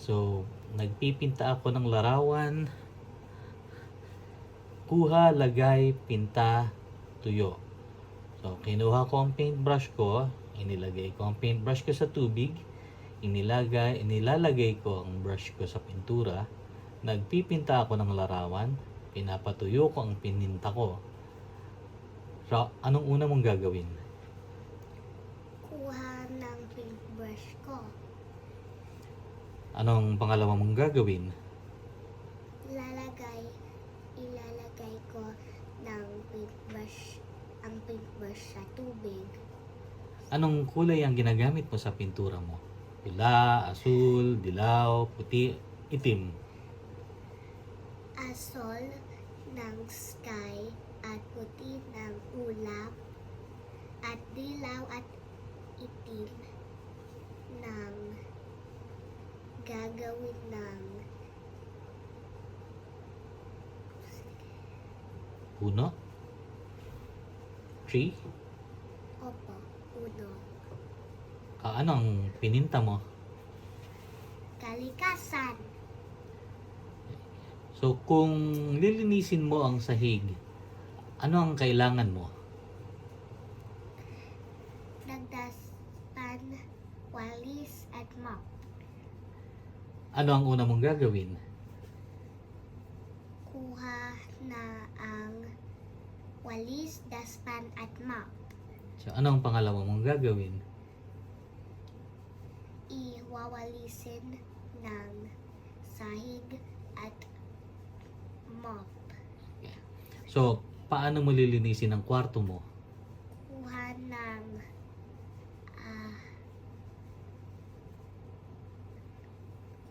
So, nagpipinta ako ng larawan. Kuha, lagay, pinta, tuyo. So, kinuha ko ang paintbrush ko. Inilagay ko ang paintbrush ko sa tubig. Inilalagay ko ang brush ko sa pintura. Nagpipinta ako ng larawan. Pinapatuyo ko ang pininta ko. So, anong una mong gagawin? Kuha ng paintbrush ko. Anong pangalawa mong gagawin? Ilalagay ko ng ang paintbrush sa tubig. Anong kulay ang ginagamit mo sa pintura mo? Pula, asul, dilaw, puti, itim. Asol ng sky at puti ng ulap at dilaw at itim ng gagawin ng Puno? Tree? opo, uno. Anong pininta mo? Kalikasan. So, kung lilinisin mo ang sahig, ano ang kailangan mo? Nagdaspan, walis at mop. Ano ang una mong gagawin? Kuha na ang walis, daspan at mop. So, ano ang pangalawa mong gagawin? Iwawalisin ng sahig at mop. So, paano mo lilinisin ang kwarto mo? Kuha ng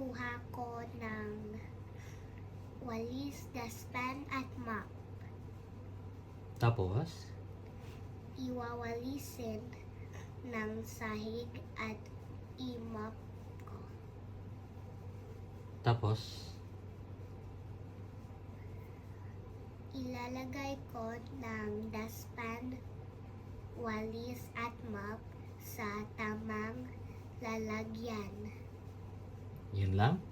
kuha ko ng walis, daspan at mop. Tapos, Iwawalisin ng sahig at i-mop ko. tapos, Ilalagay ko ng daspan, walis at mop sa tamang lalagyan. yun lang?